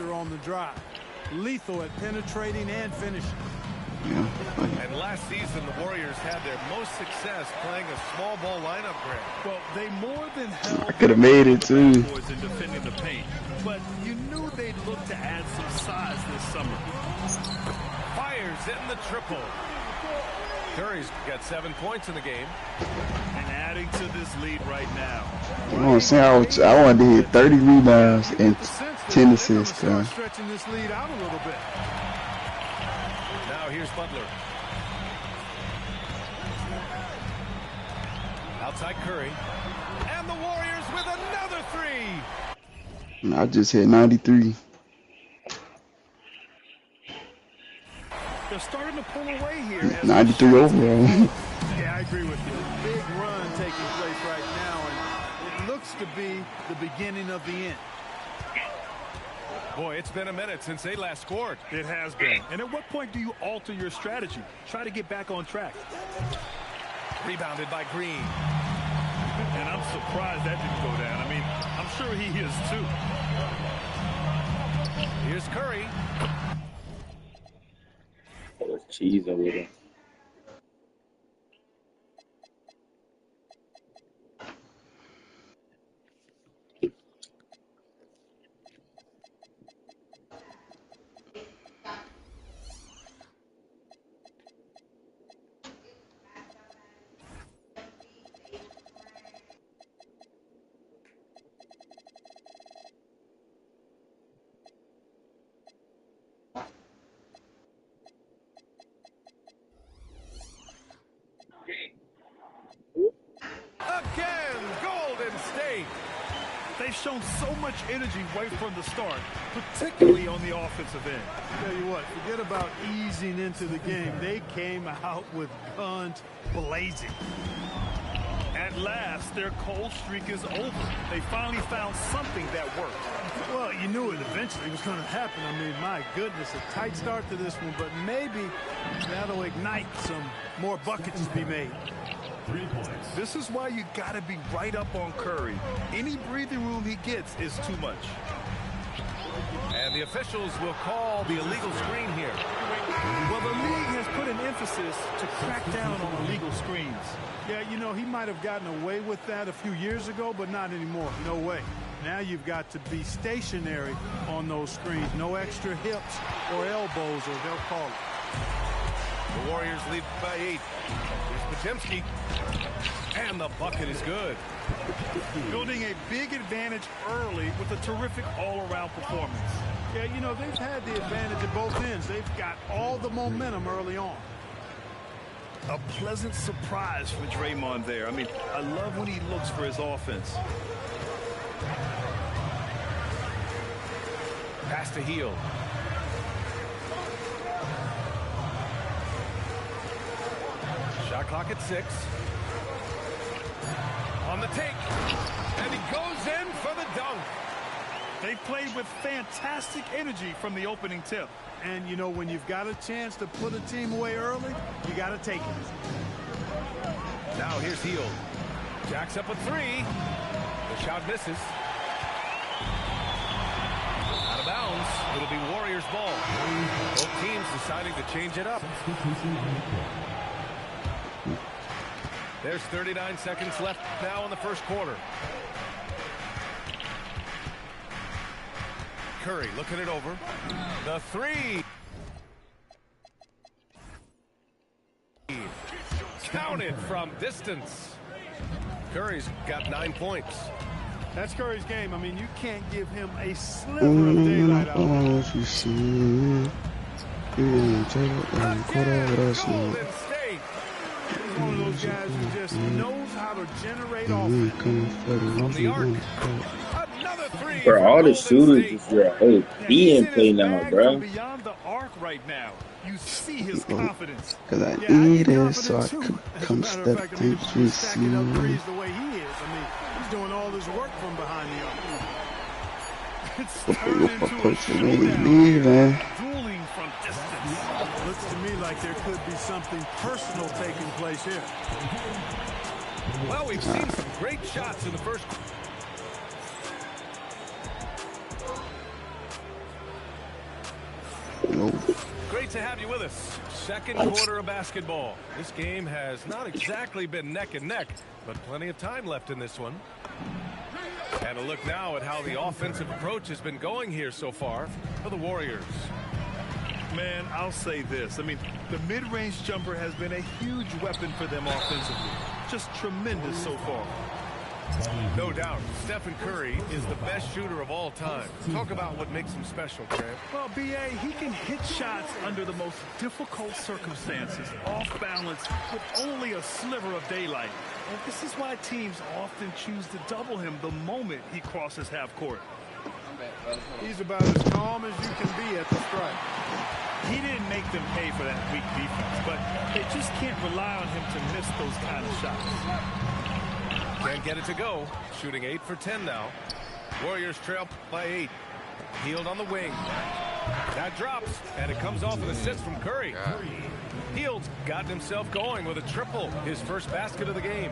On the drive. Lethal at penetrating and finishing. Yeah. And last season, the Warriors had their most success playing a small ball lineup, Grant. Well, they more than held. I could have made it too. In defending the paint, but you knew they'd look to add some size this summer. Fires in the triple. Curry's got 7 points in the game. And adding to this lead right now. You know what I'm saying? I wanted to hit 30 rebounds and 10 assists. Stretching this lead out a little bit. Now here's Butler. Outside Curry. And the Warriors with another three. I just hit 93. They're starting to pull away here. 93 overall. Yeah, I agree with you. Big run taking place right now, and it looks to be the beginning of the end. Boy, it's been a minute since they last scored. It has been. And at what point do you alter your strategy? Try to get back on track. Rebounded by Green. And I'm surprised that didn't go down. I mean, I'm sure he is too. Here's Curry. There's cheese over there. Again, Golden State. They've shown so much energy right from the start, particularly on the offensive end. Tell you what, forget about easing into the game. They came out with guns blazing. At last, their cold streak is over. They finally found something that worked. Well, you knew it eventually was going to happen. I mean, my goodness, a tight start to this one, but maybe that'll ignite some more buckets to be made. 3 points. This is why you got to be right up on Curry. Any breathing room he gets is too much. And the officials will call the illegal screen here. Well, the league has put an emphasis to crack down on illegal screens. Yeah, you know, he might have gotten away with that a few years ago, but not anymore. No way. Now you've got to be stationary on those screens. No extra hips or elbows, or they'll call it. The Warriors lead by 8. Here's Podziemski. And the bucket is good. Building a big advantage early with a terrific all-around performance. Yeah, you know, they've had the advantage at both ends. They've got all the momentum early on. A pleasant surprise for Draymond there. I mean, I love when he looks for his offense. Pass to Hield. Shot clock at 6. On the take. And he goes in for the dunk. They played with fantastic energy from the opening tip. And, you know, when you've got a chance to put a team away early, you got to take it. Now here's Hield. Jacks up a 3. The shot misses. Out of bounds. It'll be Warriors ball. Both teams deciding to change it up. There's 39 seconds left now in the first quarter. Curry looking it over. The 3. Counted from distance. Curry's got 9 points. That's Curry's game. I mean, you can't give him a sliver of daylight out there. Golden State. He's one of those guys who just knows how to generate offense. From the arc. Another 3. Bro, all the shooters is your OP in play now, bro. Beyond the arc right now. You see his confidence. Because I need it so I could come step through to see the way he is. I mean, he's doing all this work from behind the arc. It's turned into a showdown. Dueling from distance. Looks to me like there could be something personal taking place here. Well, we've seen some great shots in the first. Great to have you with us. Second quarter of basketball. This game has not exactly been neck and neck, but plenty of time left in this one. And a look now at how the offensive approach has been going here so far for the Warriors. Man, I'll say this. I mean, the mid-range jumper has been a huge weapon for them offensively. Just tremendous so far. No doubt, Stephen Curry is the best shooter of all time. Talk about what makes him special, Grant. Well, B.A., he can hit shots under the most difficult circumstances, off balance, with only a sliver of daylight. And this is why teams often choose to double him the moment he crosses half court. He's about as calm as you can be at the strike. He didn't make them pay for that weak defense, but they just can't rely on him to miss those kind of shots. Can't get it to go. Shooting 8 for 10 now. Warriors trail by 8. Hield on the wing. That drops, and it comes off an assist from Curry. Hield's gotten himself going with a triple, his first basket of the game.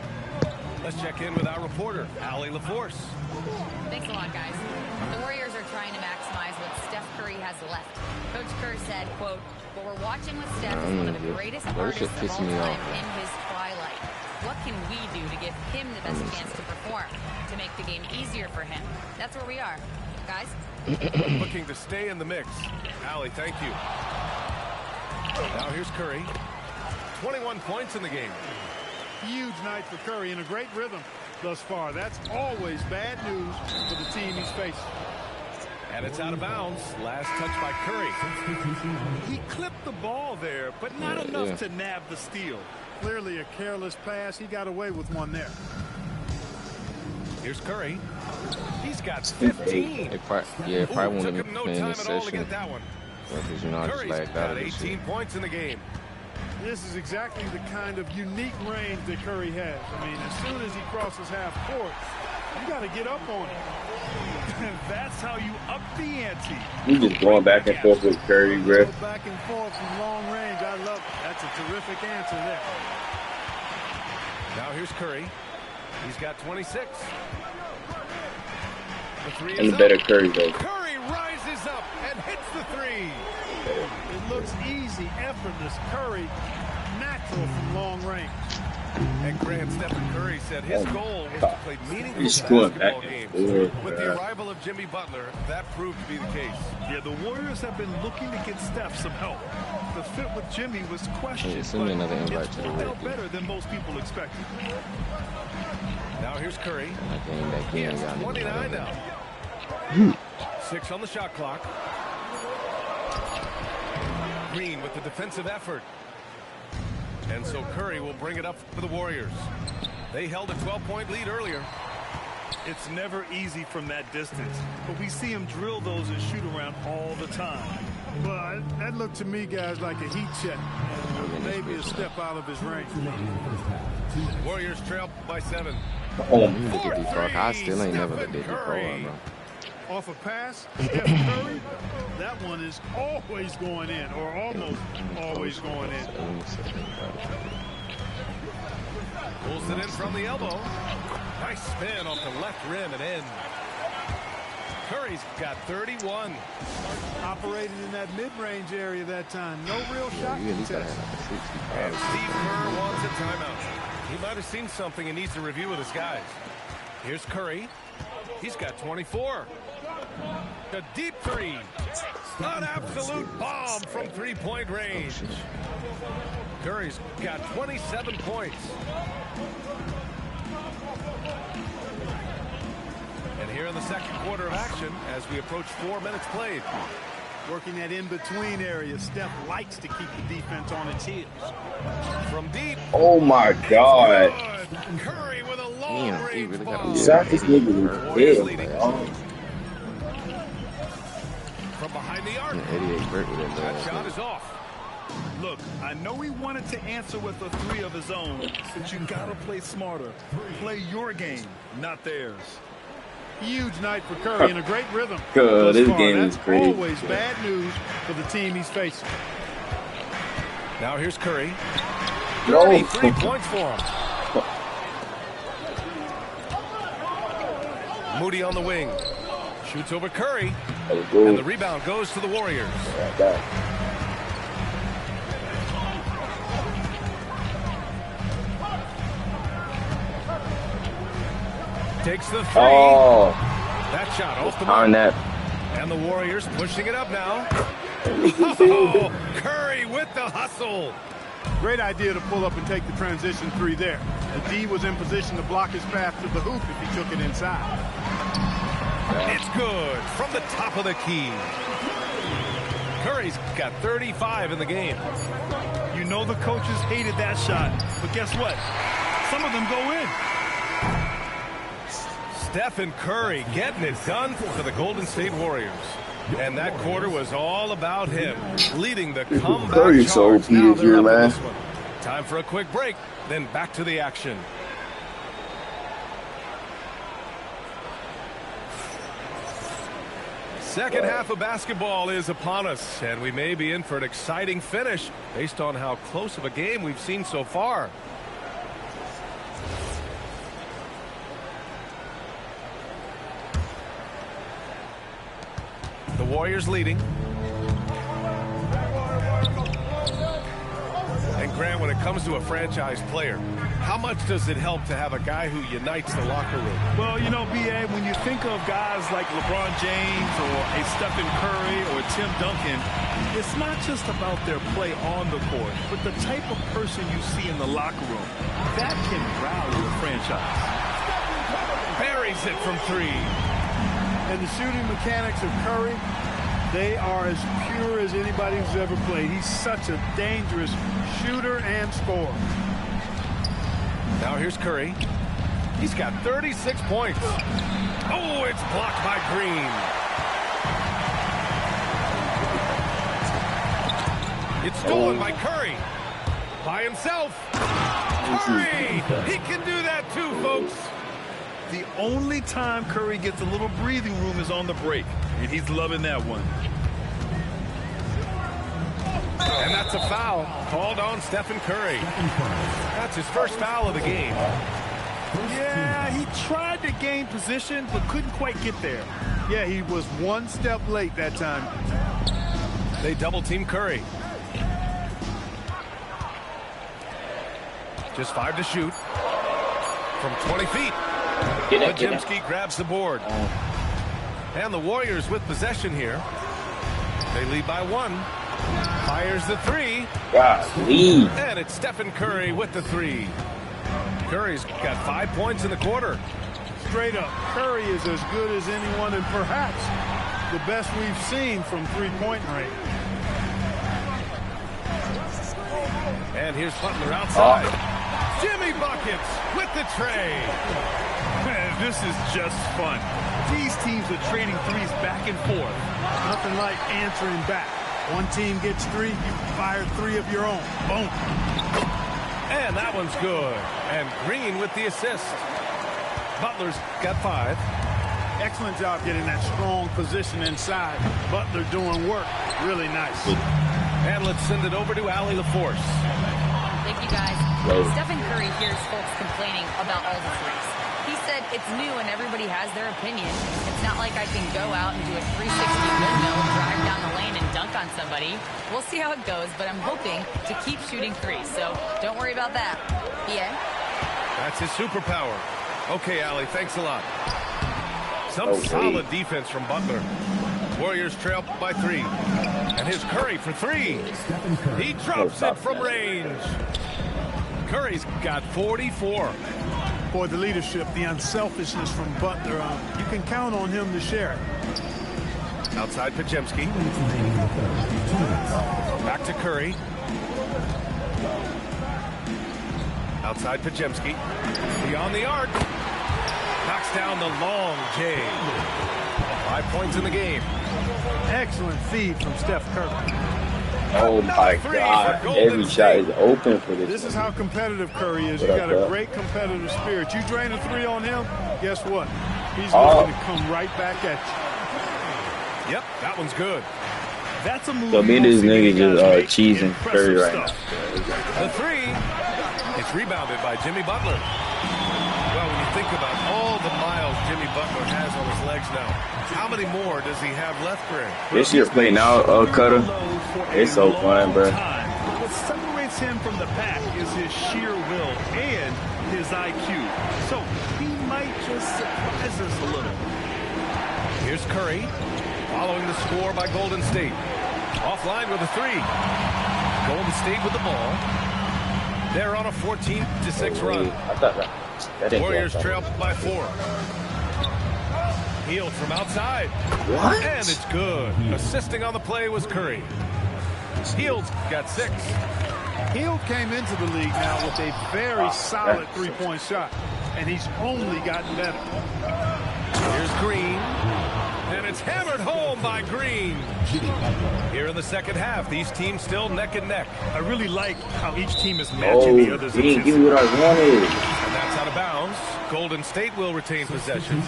Let's check in with our reporter, Allie LaForce. Thanks a lot, guys. The Warriors are trying to maximize what Steph Curry has left. Coach Kerr said, quote, "What we're watching with Steph is one of the greatest artists of all time in his twilight. What can we do to give him the best chance to perform, to make the game easier for him?" That's where we are. Guys? Looking to stay in the mix. Allie, thank you. Now here's Curry. 21 points in the game. Huge night for Curry and a great rhythm thus far. That's always bad news for the team he's facing. And it's out of bounds. Last touch by Curry. He clipped the ball there, but not enough to nab the steal. Clearly a careless pass. He got away with one there. Here's Curry. He's got 15. Probably won't Took even him no play in time this at all to session. get that one. Because, you know, I just Curry's lagged out got of this 18 shit. points in the game. This is exactly the kind of unique range that Curry has. I mean, as soon as he crosses half court, you got to get up on him. That's how you up the ante. You just going back and forth with Curry, Griff. Go back and forth from long range. I love it. That's a terrific answer there. Now here's Curry. He's got 26. The three And is the better up. Curry, though. Curry rises up and hits the three. It looks easy, effortless. Curry, natural from long range. And Grant, Stephen Curry said his goal was to play meaningful He's going basketball back and games. forth. With the arrival of Jimmy Butler, that proved to be the case. Yeah, the Warriors have been looking to get Steph some help. The fit with Jimmy was questioned, Hey, send me another but invite it's to the worked out record. better than most people expected. Now here's Curry. I came back He in. has Y'all niggas 29 know that. now. 6 on the shot clock. Green with the defensive effort. And so Curry will bring it up for the Warriors. They held a 12-point lead earlier. It's never easy from that distance, but we see him drill those and shoot around all the time. Well, that looked to me, guys, like a heat check. Maybe a step out of his range. Warriors trail by 7. Oh, You need to get these fuck. I still ain't never let that before, Curry. bro. Off a pass, Steph Curry, that one is always going in, or almost always going in. Pulls it in from the elbow. Nice spin off the left rim and in. Curry's got 31. Operated in that mid-range area that time. No real shot You at least gotta contest. have like a And 65. Steve Kerr wants a timeout. He might have seen something and needs to review with his guys. Here's Curry. He's got 24. A deep three. An absolute bomb from three-point range. Curry's got 27 points. And here in the second quarter of action, as we approach 4 minutes played. Working that in-between area. Steph likes to keep the defense on its heels. From deep. Oh my God. Good. Curry with a Damn, he long-range really got bomb. a Shot this nigga with Warriors hell, leading. man. From behind the arc. 88 Burt with That that shot is off. Look, I know he wanted to answer with a three of his own, but you gotta play smarter. Play your game, not theirs. Huge night for Curry and a great rhythm. Good, thus this far. game That's is crazy. always bad news for the team he's facing. Now here's Curry. No. 33 points for him. Moody on the wing. Shoots over Curry. Go. And the rebound goes to the Warriors. Right back. Takes the 3. Oh, That shot off the On mark. that. And the Warriors pushing it up now. Oh, Curry with the hustle. Great idea to pull up and take the transition 3 there. The D was in position to block his path to the hoop if he took it inside. It's good from the top of the key. Curry's got 35 in the game. You know the coaches hated that shot, but guess what? Some of them go in. Stephen Curry getting it done for the Golden State Warriors. And that quarter was all about him, leading the comeback Curry's so charge. OP Now this they're year, up in man. this one. Time for a quick break, then back to the action. Second half of basketball is upon us, and we may be in for an exciting finish based on how close of a game we've seen so far. The Warriors leading. And Grant, when it comes to a franchise player, how much does it help to have a guy who unites the locker room? Well, you know, B.A., when you think of guys like LeBron James or a Stephen Curry or Tim Duncan, it's not just about their play on the court, but the type of person you see in the locker room. That can rally a franchise. Buries it from 3. And the shooting mechanics of Curry, they are as pure as anybody who's ever played. He's such a dangerous shooter and scorer. Now here's Curry. He's got 36 points. Oh, it's blocked by Green. It's stolen by Curry. By himself. Curry! He can do that too, folks. The only time Curry gets a little breathing room is on the break, and he's loving that one. And that's a foul called on Stephen Curry. That's his first foul of the game. Yeah, he tried to gain position, but couldn't quite get there. Yeah, he was one step late that time. They double team Curry. Just 5 to shoot. From 20 feet. Podziemski grabs the board. And the Warriors with possession here. They lead by 1. Fires the 3. golly. And it's Stephen Curry with the 3. Curry's got 5 points in the quarter. Straight up, Curry is as good as anyone and perhaps the best we've seen from three-point range. And here's Butler outside. Jimmy Buckets with the tray. Man, this is just fun. These teams are trading threes back and forth. Nothing like answering back. One team gets 3, you fire 3 of your own. Boom. And that one's good. And Green with the assist. Butler's got 5. Excellent job getting that strong position inside. Butler doing work. Really nice. And let's send it over to Allie LaForce. Thank you, guys. Stephen Curry hears folks complaining about all the threes. He said it's new and everybody has their opinion. It's not like I can go out and do a 360 windmill, drive down the lane, and dunk on somebody. We'll see how it goes, but I'm hoping to keep shooting threes, so don't worry about that. Yeah? That's his superpower. Okay, Allie, thanks a lot. Some solid defense from Butler. Warriors trail by 3. And here's Curry for 3. He drops it from range. Curry's got 44. For the leadership, the unselfishness from Butler, you can count on him to share it. Outside Podziemski. Back to Curry. Outside Podziemski. Beyond the arc. Knocks down the long J. 5 points in the game. Excellent feed from Steph Curry. Oh my God. Every shot is open for this. This is how competitive Curry is. You got a great competitive spirit. You drain a 3 on him, guess what? He's going to come right back at you. Yep, that one's good. That's a move. So me and this nigga just cheesing Curry right now. The 3. It's rebounded by Jimmy Butler. Well, when you think think about all the miles Jimmy Butler has on his legs now. How many more does he have left for him? This year playing now, Cutter. It's so fun, bro. What separates him from the pack is his sheer will and his IQ. So he might just surprise us a little. Here's Curry, following the score by Golden State. Offline with a three. Golden State with the ball. They're on a 14-6 run. Warriors trail by 4. Hield from outside. What? And it's good. Assisting on the play was Curry. Hield got 6. Hield came into the league now with a very solid three-point shot, and he's only gotten better. Here's Green. And it's hammered home by Green. Here in the second half, these teams still neck and neck. I really like how each team is matching the others. He didn't give me what I wanted. And that's out of bounds. Golden State will retain possession.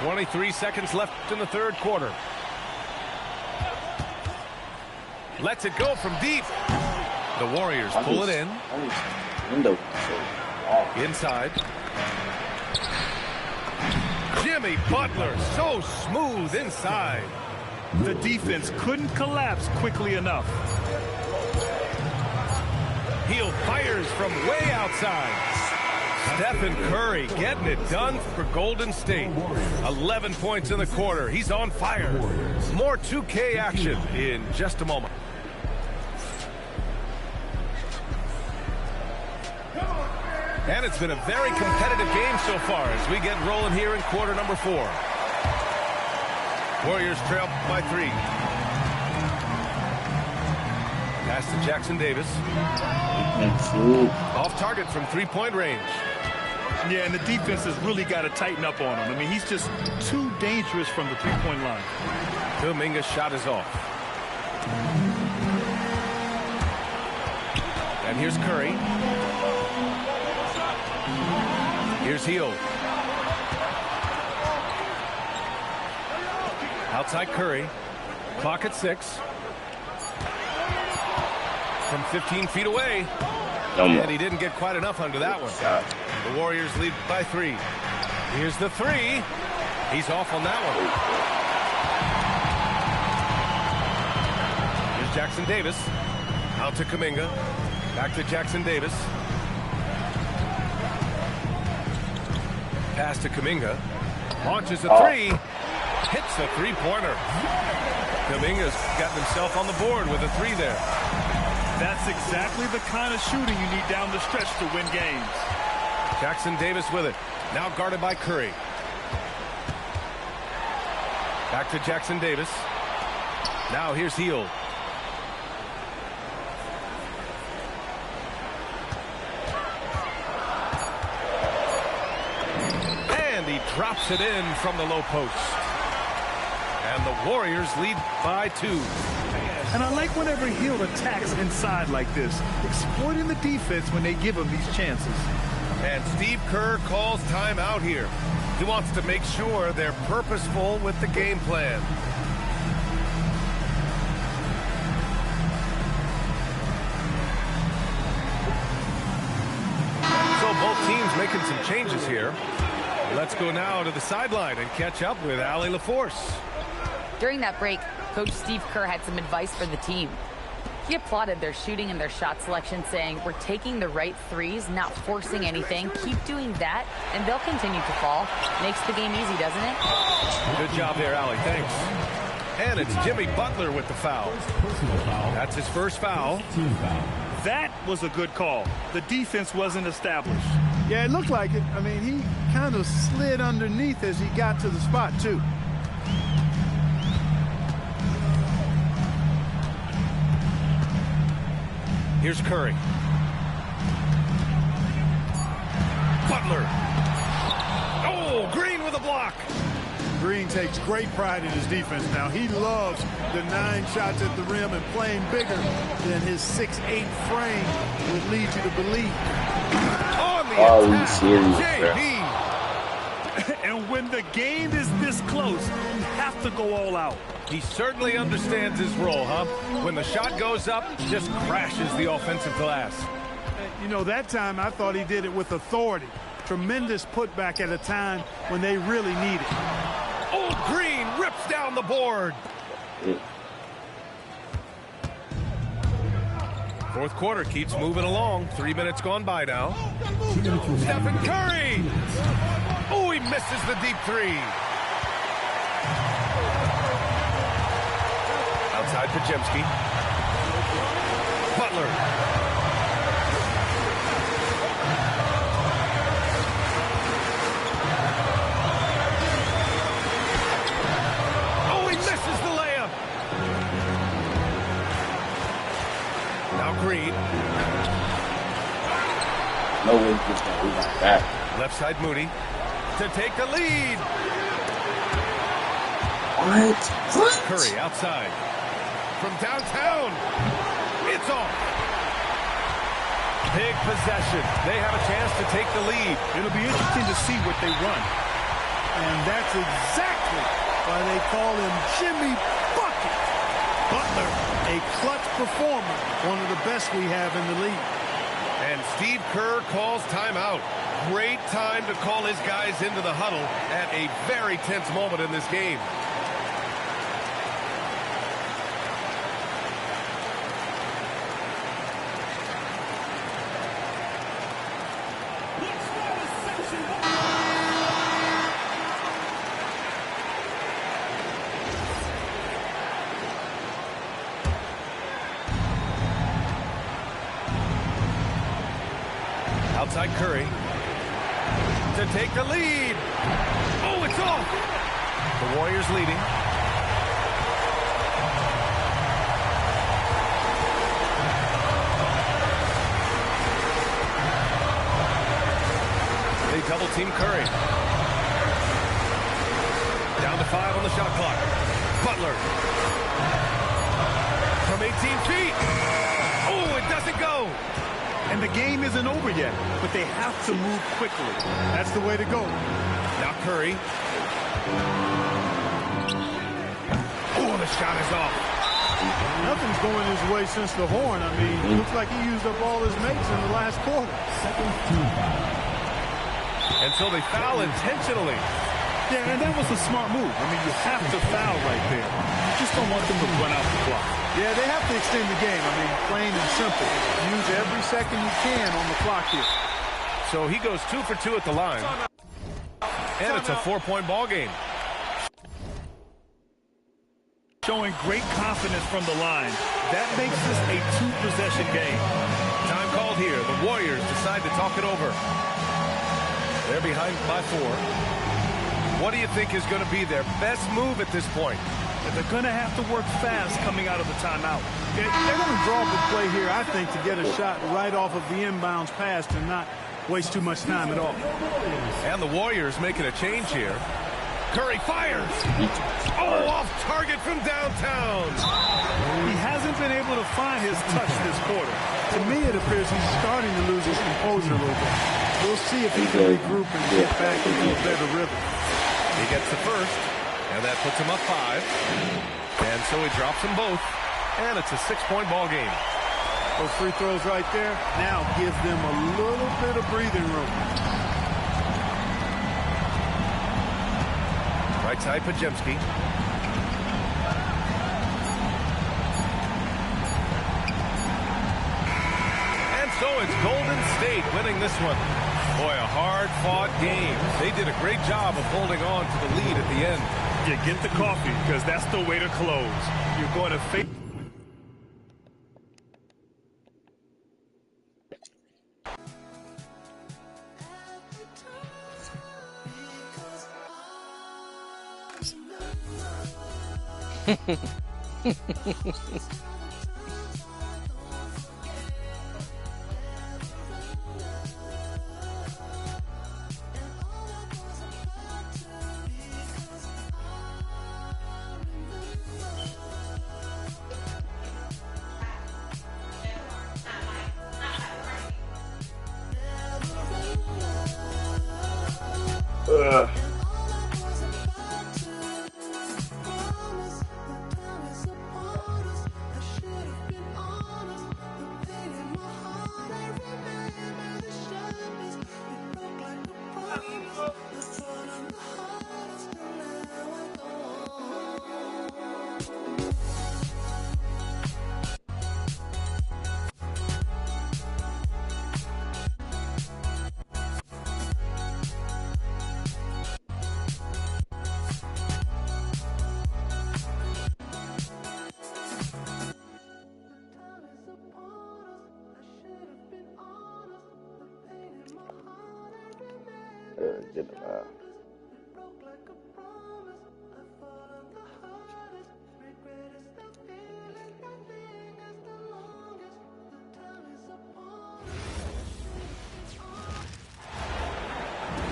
23 seconds left in the third quarter. Lets it go from deep. The Warriors pull it in. Inside. Jimmy Butler, so smooth inside. The defense couldn't collapse quickly enough. Hield fires from way outside. Stephen Curry getting it done for Golden State. 11 points in the quarter. He's on fire. More 2K action in just a moment. And it's been a very competitive game so far as we get rolling here in quarter number 4. Warriors trail by 3. Pass to Jackson Davis. Off target from three-point range. Yeah, and the defense has really got to tighten up on him. I mean, he's just too dangerous from the three-point line. Kuminga's shot is off. And here's Curry. Here's Hield. Outside Curry. Clock at 6. From 15 feet away. And he didn't get quite enough under that one. The Warriors lead by 3. Here's the 3. He's off on that one. Here's Jackson Davis. Out to Kuminga. Back to Jackson Davis. Pass to Kuminga. Launches a 3. Hits a three-pointer. Kuminga's gotten himself on the board with a 3 there. That's exactly the kind of shooting you need down the stretch to win games. Jackson Davis with it. Now guarded by Curry. Back to Jackson Davis. Now here's Hield. And he drops it in from the low post. And the Warriors lead by 2. And I like whenever Hield attacks inside like this, exploiting the defense when they give him these chances. And Steve Kerr calls timeout here. He wants to make sure they're purposeful with the game plan. So both teams making some changes here. Let's go now to the sideline and catch up with Allie LaForce. During that break, Coach Steve Kerr had some advice for the team. He applauded their shooting and their shot selection, saying, "We're taking the right threes, not forcing anything. Keep doing that, and they'll continue to fall." Makes the game easy, doesn't it? Good job there, Allie. Thanks. And it's Jimmy Butler with the foul. That's his first foul. That was a good call. The defense wasn't established. Yeah, it looked like it. I mean, he kind of slid underneath as he got to the spot, too. Here's Curry. Butler. Oh, Green with a block. Green takes great pride in his defense now. He loves the 9 shots at the rim and playing bigger than his 6'8" frame would lead you to believe. On the you attack, serious, JB. And when the game is this close, you have to go all out. He certainly understands his role, huh? When the shot goes up, just crashes the offensive glass. You know, that time I thought he did it with authority. Tremendous putback at a time when they really need it. Old Green rips down the board. Fourth quarter keeps moving along. 3 minutes gone by now. Stephen Curry. Oh, he misses the deep three. Outside Podziemski. Butler. Oh, he misses the layup. Now Green. No way gets that rebound back. Left side Moody to take the lead. What? Curry outside. From downtown. It's off. Big possession. They have a chance to take the lead. It'll be interesting to see what they run. And that's exactly why they call him Jimmy Bucket. Butler, a clutch performer, one of the best we have in the league. And Steve Kerr calls timeout. Great time to call his guys into the huddle at a very tense moment in this game. Outside Curry to take the lead. Oh, it's off. The Warriors leading. They double team Curry. Down to 5 on the shot clock. Butler from 18 feet. Oh, it doesn't go. And the game isn't over yet, but they have to move quickly. That's the way to go. Now Curry. Oh, the shot is off. Nothing's going his way since the horn. I mean, it looks like he used up all his mates in the last quarter. And so they foul intentionally. Yeah, and that was a smart move. I mean, you have to foul right there. You just don't want them to run out the clock. Yeah, they have to extend the game. I mean, plain and simple. Use every second you can on the clock here. So he goes 2 for 2 at the line. And it's a 4-point ball game. Showing great confidence from the line. That makes this a 2-possession game. Time called here. The Warriors decide to talk it over. They're behind by 4. What do you think is going to be their best move at this point? They're going to have to work fast coming out of the timeout. They're going to draw up a play here, I think, to get a shot right off of the inbounds pass and not waste too much time at all. And the Warriors making a change here. Curry fires. Oh, off target from downtown. He hasn't been able to find his touch this quarter. To me, it appears he's starting to lose his composure a little bit. We'll see if he can regroup and get back into a better rhythm. He gets the first, and that puts him up 5. And so he drops them both, and it's a 6-point ball game. Those free throws right there now give them a little bit of breathing room. Right side, Podziemski. And so it's Golden State winning this one. Boy, a hard-fought game. They did a great job of holding on to the lead at the end. Yeah, get the coffee, because that's the way to close. You're going to face...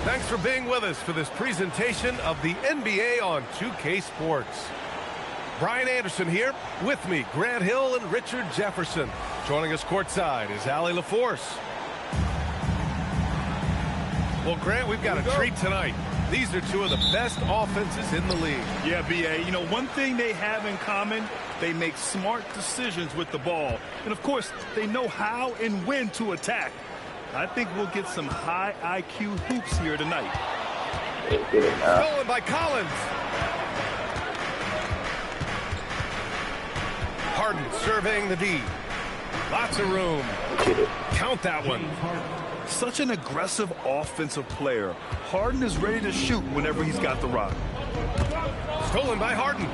Thanks for being with us for this presentation of the NBA on 2K Sports. Brian Anderson here, with me, Grant Hill and Richard Jefferson. Joining us courtside is Allie LaForce. Well, Grant, we've got a treat tonight. These are two of the best offenses in the league. Yeah, B.A., you know, one thing they have in common, they make smart decisions with the ball. And, of course, they know how and when to attack. I think we'll get some high IQ hoops here tonight. Stolen by Collins. Harden surveying the D. Lots of room. Count that one. Such an aggressive offensive player. Harden is ready to shoot whenever he's got the rock. Stolen by Harden.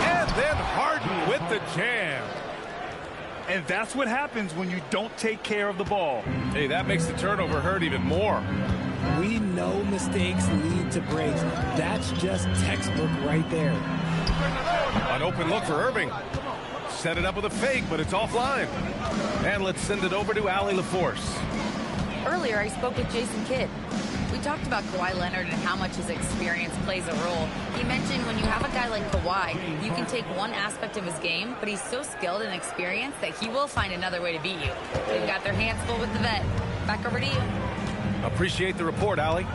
And then Harden with the jam. And that's what happens when you don't take care of the ball. Hey, that makes the turnover hurt even more. We know mistakes lead to breaks. That's just textbook right there. An open look for Irving. Set it up with a fake, but it's offline. And let's send it over to Allie LaForce. Earlier, I spoke with Jason Kidd. We talked about Kawhi Leonard and how much his experience plays a role. He mentioned when you have a guy like Kawhi, you can take one aspect of his game, but he's so skilled and experienced that he will find another way to beat you. They've got their hands full with the vet. Back over to you. Appreciate the report, Allie.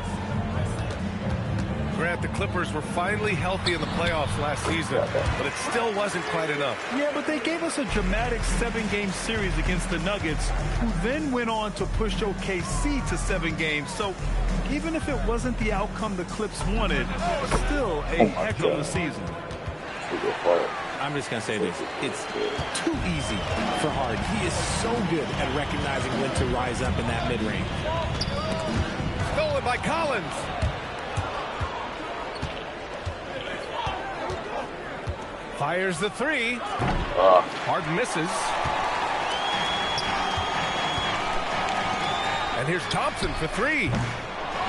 Grant, the Clippers were finally healthy in the playoffs last season, but it still wasn't quite enough. Yeah, but they gave us a dramatic 7-game series against the Nuggets, who then went on to push OKC to 7 games. So even if it wasn't the outcome the Clips wanted, it was still a heck of a season. I'm just going to say this. It's too easy for Harden. He is so good at recognizing when to rise up in that mid-range. Stolen by Collins. Fires the three. Harden misses. And here's Thompson for three.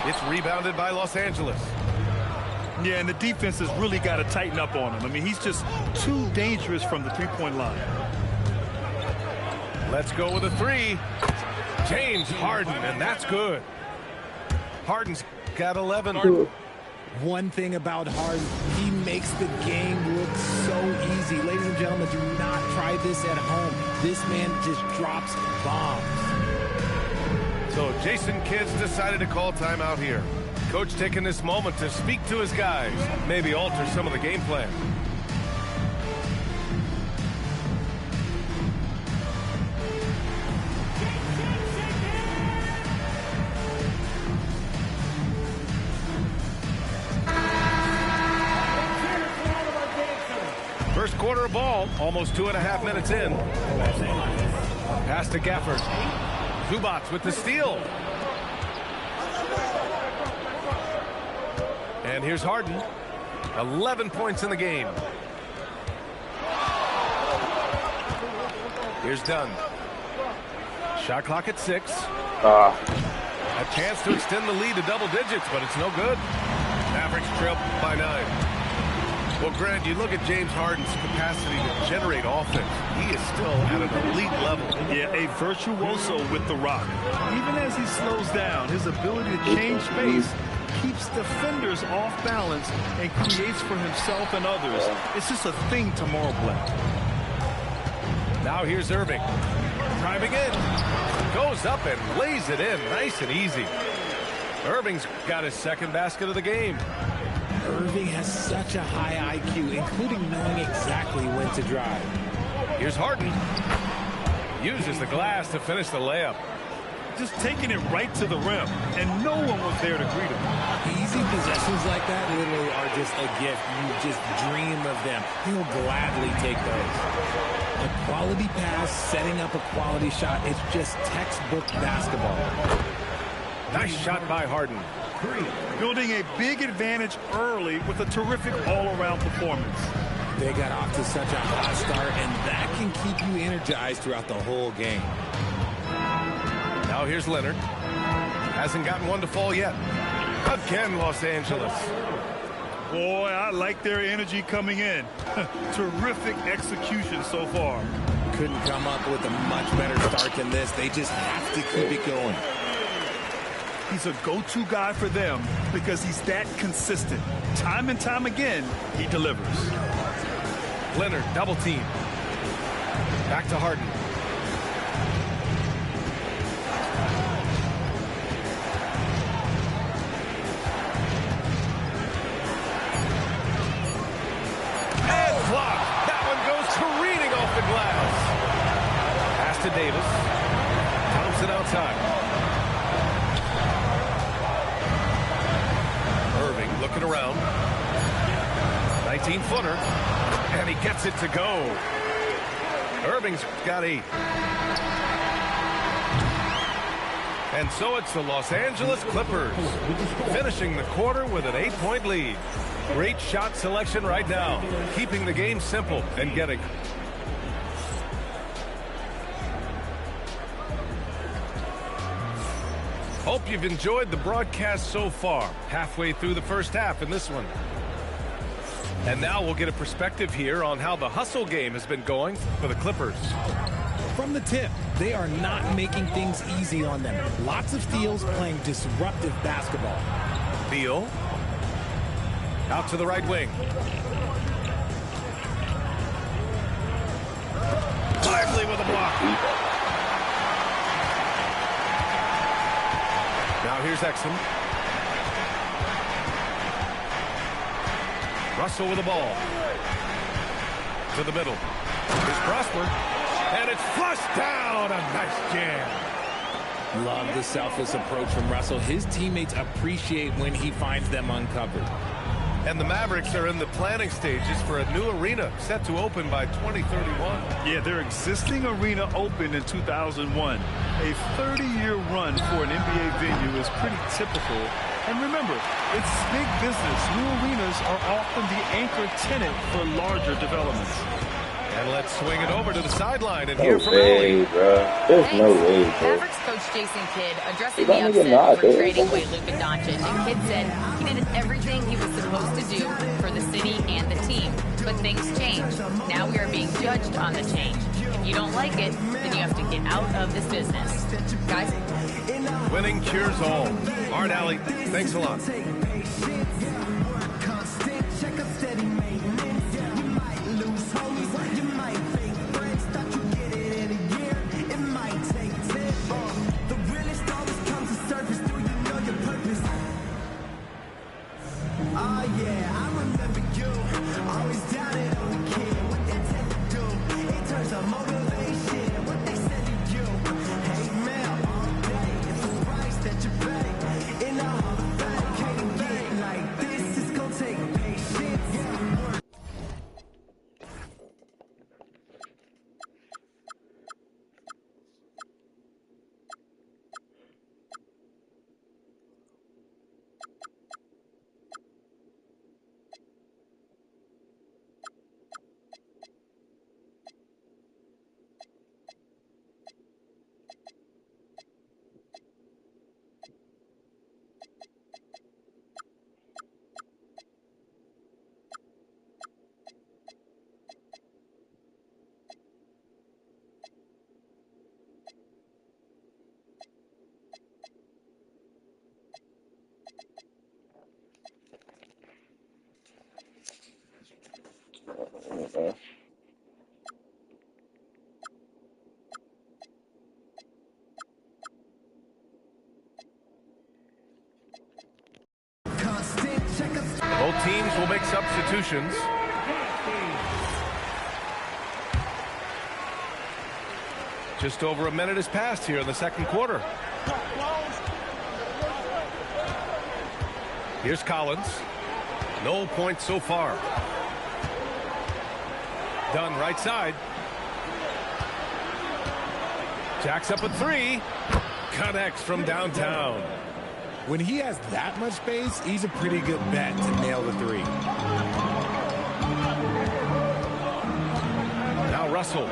It's rebounded by Los Angeles. Yeah, and the defense has really got to tighten up on him. I mean, he's just too dangerous from the three-point line. Let's go with a three. James Harden, and that's good. Harden's got 11. One thing about Harden, he makes the game look so easy. Ladies and gentlemen, do not try this at home. This man just drops bombs. So Jason Kidd decided to call timeout here. Coach taking this moment to speak to his guys, maybe alter some of the game plan. First quarter of ball, almost 2.5 minutes in. Pass to Gafford. Zubac with the steal. And here's Harden. 11 points in the game. Here's Dunn. Shot clock at 6. A chance to extend the lead to double digits, but it's no good. Mavericks trail by 9. Well, Grant, you look at James Harden's capacity to generate offense. He is still at an elite level. Yeah, a virtuoso with the rock. Even as he slows down, his ability to change space keeps defenders off balance and creates for himself and others. It's just a thing tomorrow, Black. Now here's Irving. Driving in. Goes up and lays it in. Nice and easy. Irving's got his second basket of the game. Irving has such a high IQ, including knowing exactly when to drive. Here's Harden. Uses the glass to finish the layup. Just taking it right to the rim, and no one was there to greet him. Easy possessions like that literally are just a gift. You just dream of them. He'll gladly take those. A quality pass, setting up a quality shot. It's just textbook basketball. Nice shot by Harden. Building a big advantage early with a terrific all-around performance. They got off to such a hot start, and that can keep you energized throughout the whole game. Now here's Leonard. Hasn't gotten one to fall yet. Again, Los Angeles. Boy, I like their energy coming in. Terrific execution so far. Couldn't come up with a much better start than this. They just have to keep it going. He's a go-to guy for them because he's that consistent. Time and time again, he delivers. Leonard, double team. Back to Harden. And blocked. That one goes careening off the glass. Pass to Davis. Thompson outside. Looking around. 19-footer. And he gets it to go. Irving's got 8. And so it's the Los Angeles Clippers finishing the quarter with an 8-point lead. Great shot selection right now. Keeping the game simple and getting... Hope you've enjoyed the broadcast so far. Halfway through the first half in this one. And now we'll get a perspective here on how the hustle game has been going for the Clippers. From the tip, they are not making things easy on them. Lots of steals, playing disruptive basketball. Beal. Out to the right wing. Lively with a block. Now here's Exum. Russell with the ball. To the middle. Here's Prosper. And it's flushed down. A nice jam. Love the selfless approach from Russell. His teammates appreciate when he finds them uncovered. And the Mavericks are in the planning stages for a new arena set to open by 2031. Yeah, their existing arena opened in 2001. A 30-year run for an NBA venue is pretty typical. And remember, it's big business. New arenas are often the anchor tenant for larger developments. And let's swing it over to the sideline and No hear from way, Ellie. bro. There's no way, bro. Mavericks coach Jason Kidd addressing the upset over trading away Luka Doncic. And Kidd said he did everything he was supposed to do for the city and the team. But things change. Now we are being judged on the change. If you don't like it, then you have to get out of this business. Guys? Winning cures all. Art Alley, thanks a lot. Both teams will make substitutions. Just over a minute has passed here in the second quarter. Here's Collins. No points so far. Dunn right side. Jacks up a three. Connects from downtown. When he has that much space, he's a pretty good bet to nail the three. Now Russell.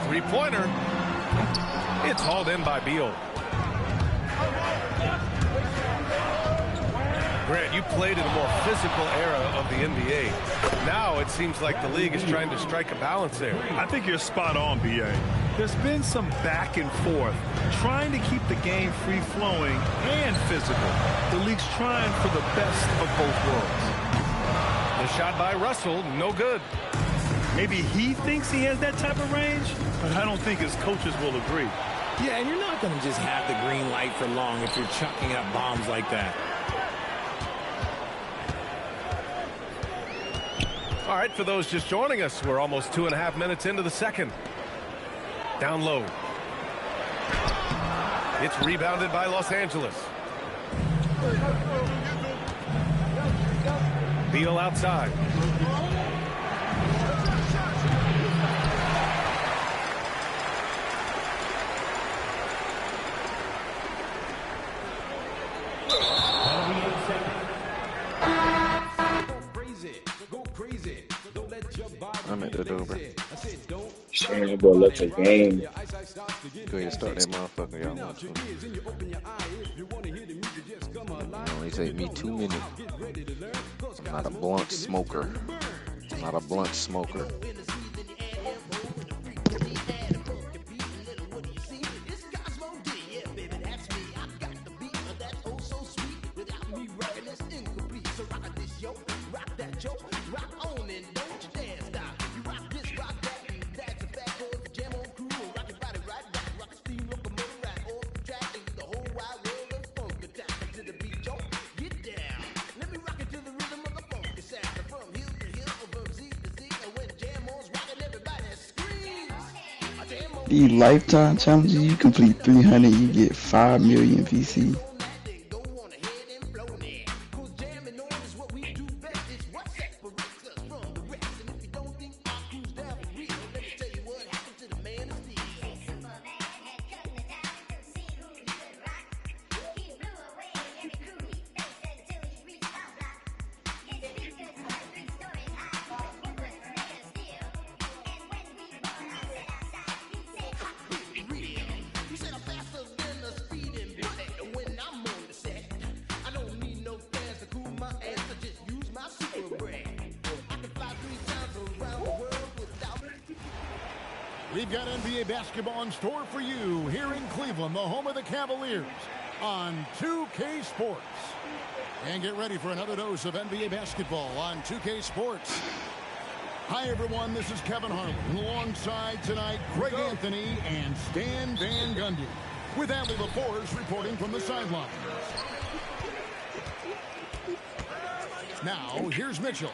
Three-pointer. It's hauled in by Beal. Grant, you played in a more physical era of the NBA. Now it seems like the league is trying to strike a balance there. I think you're spot on, B.A. There's been some back and forth, trying to keep the game free-flowing and physical. The league's trying for the best of both worlds. The shot by Russell, no good. Maybe he thinks he has that type of range, but I don't think his coaches will agree. Yeah, and you're not going to just have the green light for long if you're chucking up bombs like that. All right, for those just joining us, we're almost 2.5 minutes into the second. Down low. It's rebounded by Los Angeles. Beal outside. I'm at the Dover. Sharing boy looks a game. Go ahead and start that motherfucker, y'all want to. It only take me 2 minutes. I'm not a blunt smoker. I'm not a blunt smoker. These lifetime challenges, you complete 300, you get 5 million VC. We've got NBA basketball in store for you here in Cleveland, the home of the Cavaliers, on 2K Sports. And get ready for another dose of NBA basketball on 2K Sports. Hi, everyone. This is Kevin Harlan. Alongside tonight, Greg Anthony and Stan Van Gundy, with Adley LaForce reporting from the sidelines. Now, here's Mitchell.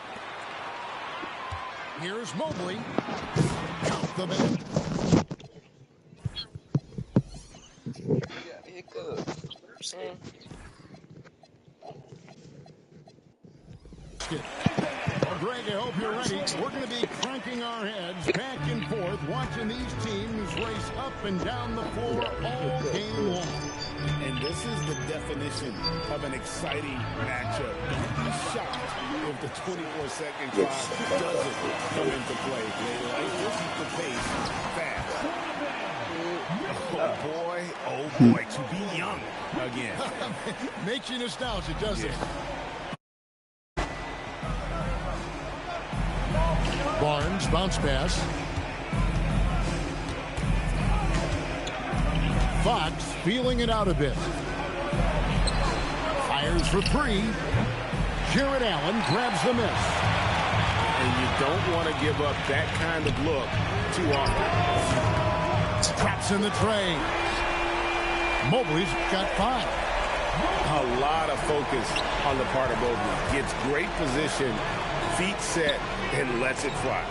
Here's Mobley. Count the man. Well, Greg, I hope you're ready. We're going to be cranking our heads back and forth, watching these teams race up and down the floor all game long. And this is the definition of an exciting matchup. Don't be shocked if the 24-second clock doesn't come into play. They like to keep the pace fast. Oh boy, to be young again. Makes you nostalgic, doesn't it? Barnes, bounce pass. Fox feeling it out a bit. Fires for three. Jarrett Allen grabs the miss. And you don't want to give up that kind of look too often. Drops in the tray. Mobley's got 5. A lot of focus on the part of Mobley. Gets great position, feet set, and lets it fly.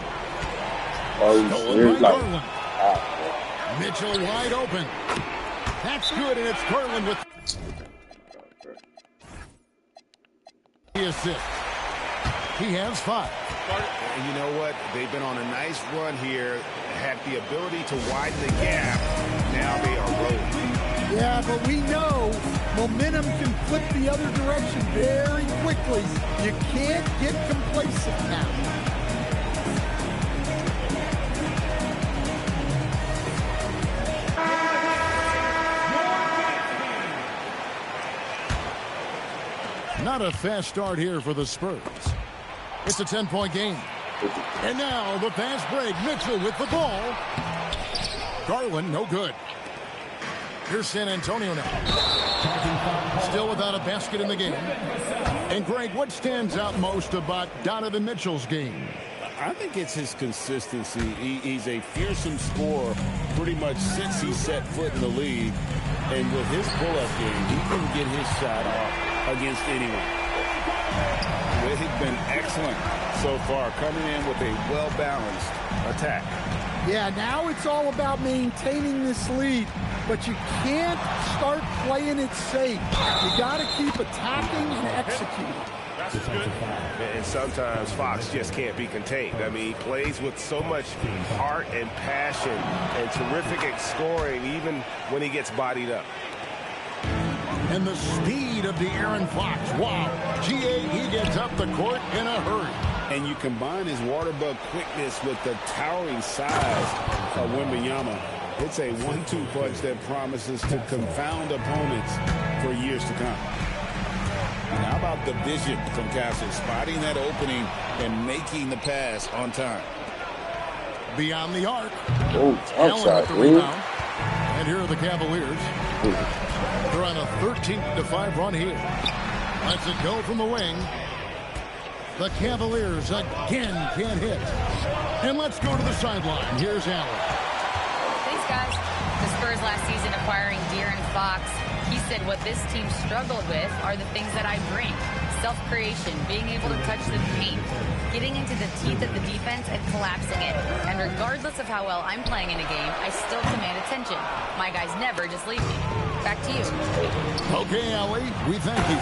Mitchell wide open. That's good, and it's Garland with the assist. He has 5. And you know what? They've been on a nice run here, had the ability to widen the gap. Now they are rolling. Yeah, but we know momentum can flip the other direction very quickly. You can't get complacent now. Not Not a fast start here for the Spurs. It's a 10-point game. And now the fast break. Mitchell with the ball. Garland, no good. Here's San Antonio now. Still without a basket in the game. And Greg, what stands out most about Donovan Mitchell's game? I think it's his consistency. He's a fearsome scorer pretty much since he set foot in the league. And with his pull-up game, he can get his shot off against anyone. They've been excellent so far, coming in with a well-balanced attack. Yeah, now it's all about maintaining this lead, but you can't start playing it safe. You got to keep attacking and executing. That's good. And sometimes Fox just can't be contained. I mean, he plays with so much heart and passion and terrific scoring, even when he gets bodied up. And the speed of De'Aaron Fox. Wow. GA, he gets up the court in a hurry. And you combine his water bug quickness with the towering size of Wembanyama. It's a 1-2 punch that promises to confound opponents for years to come. And how about the vision from Castle, spotting that opening and making the pass on time. Beyond the arc. Oh, Allen shot, with the rebound. And here are the Cavaliers. They're on a 13-5 run here. Lets it go from the wing. The Cavaliers again can't hit. And let's go to the sideline. Here's Allen. Thanks, guys. The Spurs last season acquiring De'Aaron Fox. He said what this team struggled with are the things that I bring. Self-creation, being able to touch the paint, getting into the teeth of the defense and collapsing it. And regardless of how well I'm playing in a game, I still command attention. My guys never just leave me. Back to you. Okay, Ellie, we thank you.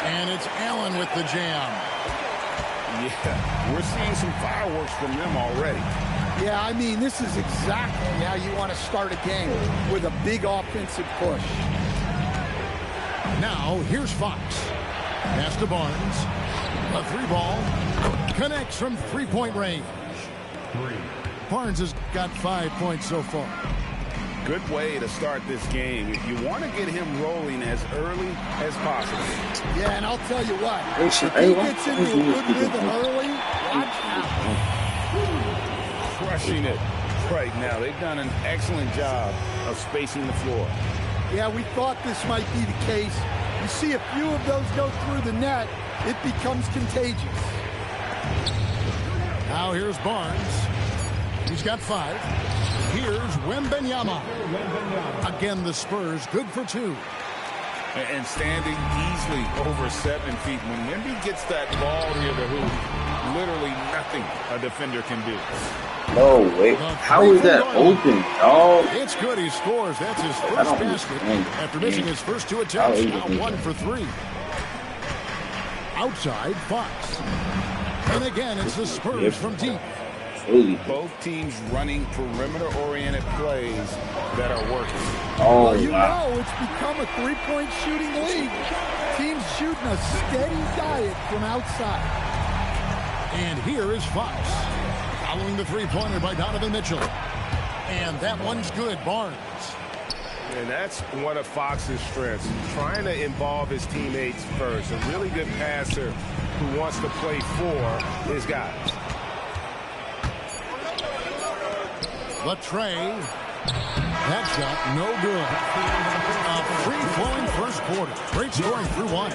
And it's Allen with the jam. Yeah, we're seeing some fireworks from them already. Yeah, I mean, this is exactly how you want to start a game, with a big offensive push. Now, here's Fox. Pass to Barnes. A three ball. Connects from three-point range. Barnes has got 5 points so far. Good way to start this game. If you want to get him rolling as early as possible. Yeah, and I'll tell you what. If he gets into a good rhythm early, watch out. Crushing it right now. They've done an excellent job of spacing the floor. Yeah, we thought this might be the case. You see a few of those go through the net, it becomes contagious. Now here's Barnes. He's got 5. Here's Wembanyama. Again, the Spurs good for 2. And standing easily over 7 feet. When Wemby gets that ball near the hoop, literally nothing a defender can do. No way. How is that open, dog? It's good. He scores. That's his first basket after missing his first 2 attempts. Now 1 for 3. Outside, Fox. And again, it's the Spurs from deep. Both teams running perimeter-oriented plays that are working. Oh, well, you know it's become a three-point shooting league. Teams shooting a steady diet from outside. And here is Fox. Following the three-pointer by Donovan Mitchell. And that one's good, Barnes. And that's one of Fox's strengths, trying to involve his teammates first. A really good passer who wants to play for his guys. Latrey. That shot, no good. A free-flowing first quarter. Great scoring through 1.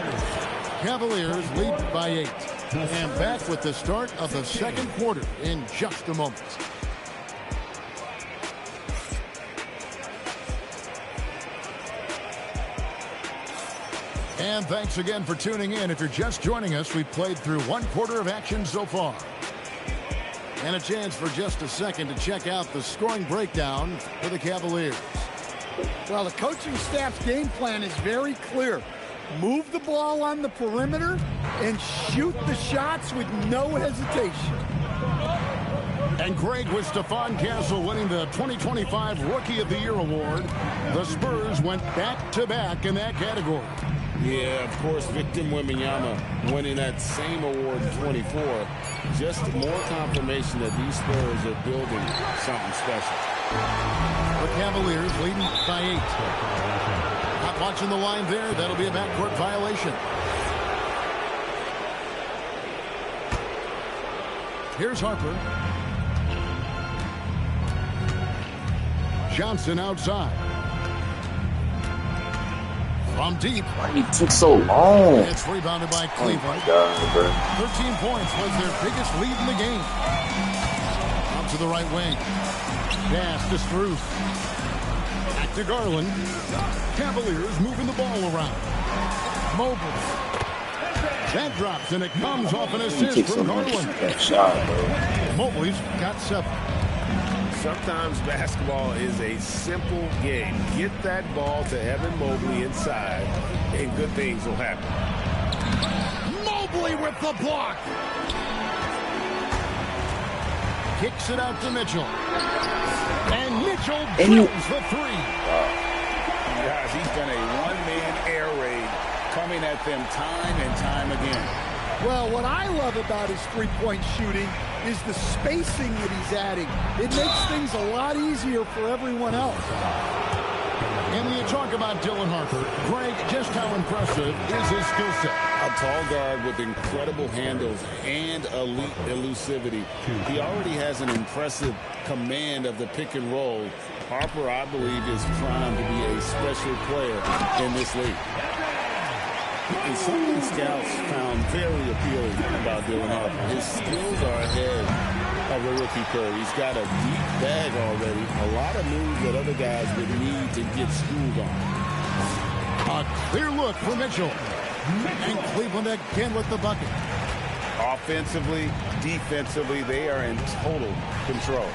Cavaliers lead by 8. And back with the start of the second quarter in just a moment. And thanks again for tuning in. If you're just joining us, we've played through 1 quarter of action so far. And a chance for just a second to check out the scoring breakdown for the Cavaliers. Well, the coaching staff's game plan is very clear. Move the ball on the perimeter and shoot the shots with no hesitation. And Greg, with Stephon Castle winning the 2025 Rookie of the Year award, the Spurs went back-to-back in that category. Yeah, of course, Victor Wembanyama winning that same award in 24. Just more confirmation that these Spurs are building something special. The Cavaliers leading by 8. Not watching the line there. That'll be a backcourt violation. Here's Harper. Johnson outside. From deep. Why he took so long? It's rebounded by Cleveland. Oh my God, bro. 13 points was their biggest lead in the game. Up to the right wing. Pass to Struth. Back to Garland. Cavaliers moving the ball around. Mobley. That drops, and it comes off an assist from Garland. That shot, bro. Mobley's got 7. Sometimes basketball is a simple game. Get that ball to Evan Mobley inside, and good things will happen. Mobley with the block. Kicks it out to Mitchell. And Mitchell drills the 3. Guys, he's done a one-man air raid, coming at them time and time again. Well, what I love about his three-point shooting is the spacing that he's adding. It makes things a lot easier for everyone else. And when you talk about Dylan Harper, Greg, just how impressive is his skill set? A tall guard with incredible handles and elite elusivity. He already has an impressive command of the pick and roll. Harper, I believe, is primed to be a special player in this league. And something scouts found very appealing about Dylan Harper. His skills are ahead of a rookie curve. He's got a deep bag already. A lot of moves that other guys would need to get schooled on. A clear look for Mitchell. And Cleveland again with the bucket. Offensively, defensively, they are in total control.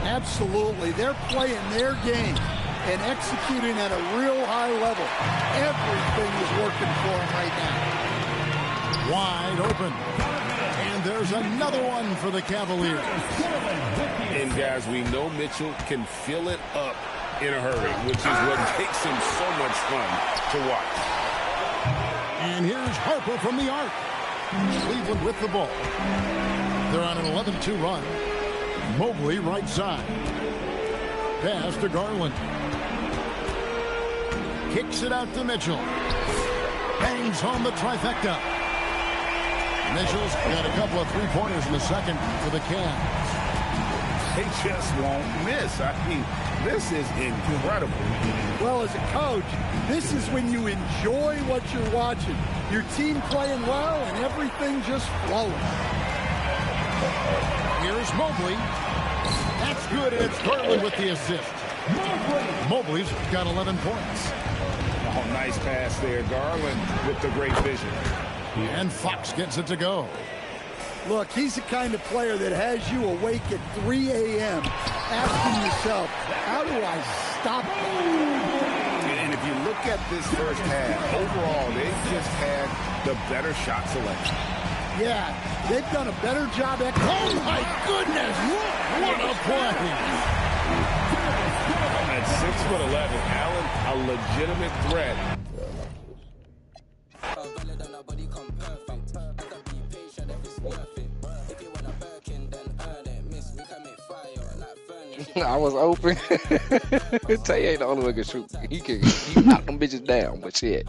Absolutely. They're playing their game and executing at a real high level. Everything is working for them right now. Wide open. And there's another one for the Cavaliers. And guys, we know Mitchell can fill it up in a hurry, which is what makes him so much fun to watch. And here's Harper from the arc. Cleveland with the ball. They're on an 11-2 run. Mobley right side. Pass to Garland. Kicks it out to Mitchell. Bangs home the trifecta. Mitchell's got a couple of three-pointers in the second for the Cavs. They just won't miss. I mean, this is incredible. Well, as a coach, this is when you enjoy what you're watching. Your team playing well and everything just flowing. Here's Mobley. That's good, and it's Garland with the assist. Mobley's got 11 points. Oh, nice pass there. Garland with the great vision. And Fox gets it to go. Look, he's the kind of player that has you awake at 3 a.m. asking yourself, how do I stop him? And if you look at this first half, overall, they've just had the better shot selection. Yeah, they've done a better job at... Oh, my goodness! What a play! At 6'11", Allen, a legitimate threat. I was open. Tay ain't the only one who can shoot. He knock them bitches down, but shit.